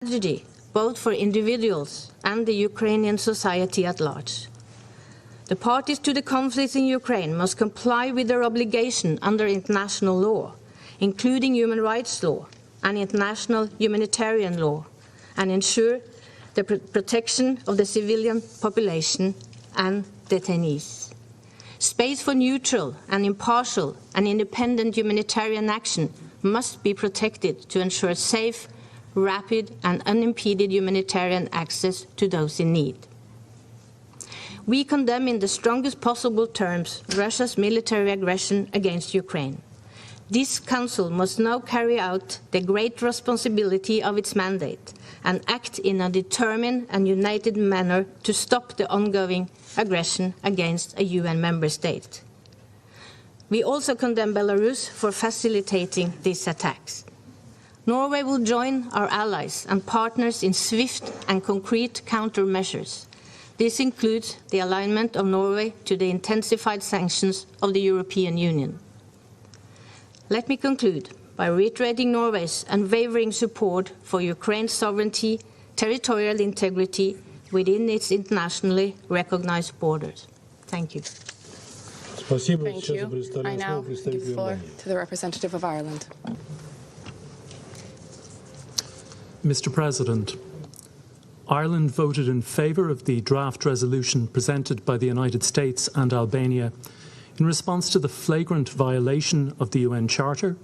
Tragedy, both for individuals and the Ukrainian society at large. The parties to the conflict in Ukraine must comply with their obligation under international law, including human rights law and international humanitarian law, and ensure the protection of the civilian population and detainees. Space for neutral and impartial and independent humanitarian action must be protected to ensure safe, rapid and unimpeded humanitarian access to those in need. We condemn in the strongest possible terms Russia's military aggression against Ukraine. This Council must now carry out the great responsibility of its mandate and act in a determined and united manner to stop the ongoing aggression against a UN member state. We also condemn Belarus for facilitating these attacks. Norway will join our allies and partners in swift and concrete countermeasures. This includes the alignment of Norway to the intensified sanctions of the European Union. Let me conclude by reiterating Norway's unwavering support for Ukraine's sovereignty, territorial integrity within its internationally recognized borders. Thank you. Thank you. I now give the floor to the representative of Ireland. Mr. President, Ireland voted in favour of the draft resolution presented by the United States and Albania in response to the flagrant violation of the UN Charter,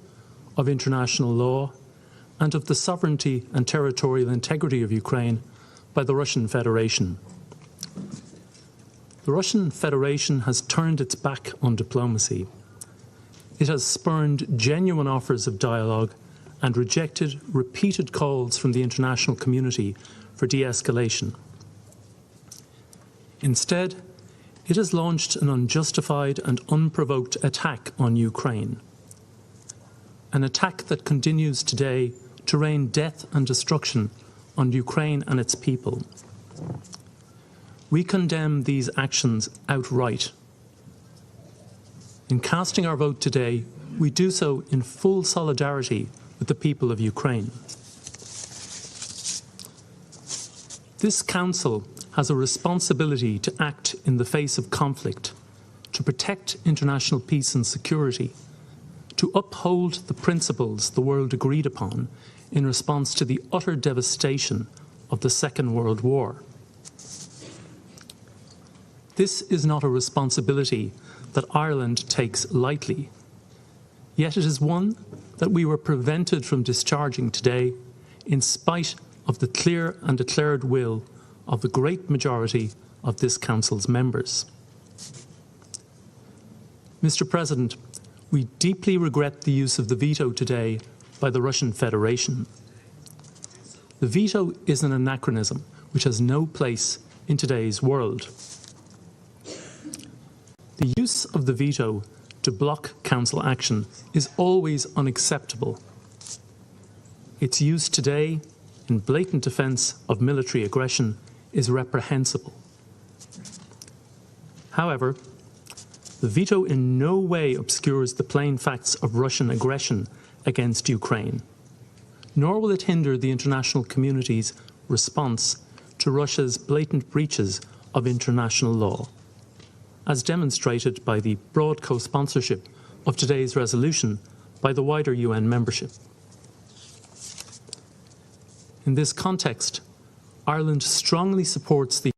of international law, and of the sovereignty and territorial integrity of Ukraine by the Russian Federation. The Russian Federation has turned its back on diplomacy. It has spurned genuine offers of dialogue and rejected repeated calls from the international community for de-escalation. Instead, it has launched an unjustified and unprovoked attack on Ukraine, an attack that continues today to rain death and destruction on Ukraine and its people. We condemn these actions outright. In casting our vote today, we do so in full solidarity with the people of Ukraine. This Council has a responsibility to act in the face of conflict, to protect international peace and security, to uphold the principles the world agreed upon in response to the utter devastation of the Second World War. This is not a responsibility that Ireland takes lightly, yet it is one that we were prevented from discharging today in spite of the clear and declared will of the great majority of this Council's members. Mr. President, we deeply regret the use of the veto today by the Russian Federation. The veto is an anachronism which has no place in today's world. The use of the veto to block Council action is always unacceptable. Its use today in blatant defence of military aggression is reprehensible. However, the veto in no way obscures the plain facts of Russian aggression against Ukraine, nor will it hinder the international community's response to Russia's blatant breaches of international law, as demonstrated by the broad co-sponsorship of today's resolution by the wider UN membership. In this context, Ireland strongly supports the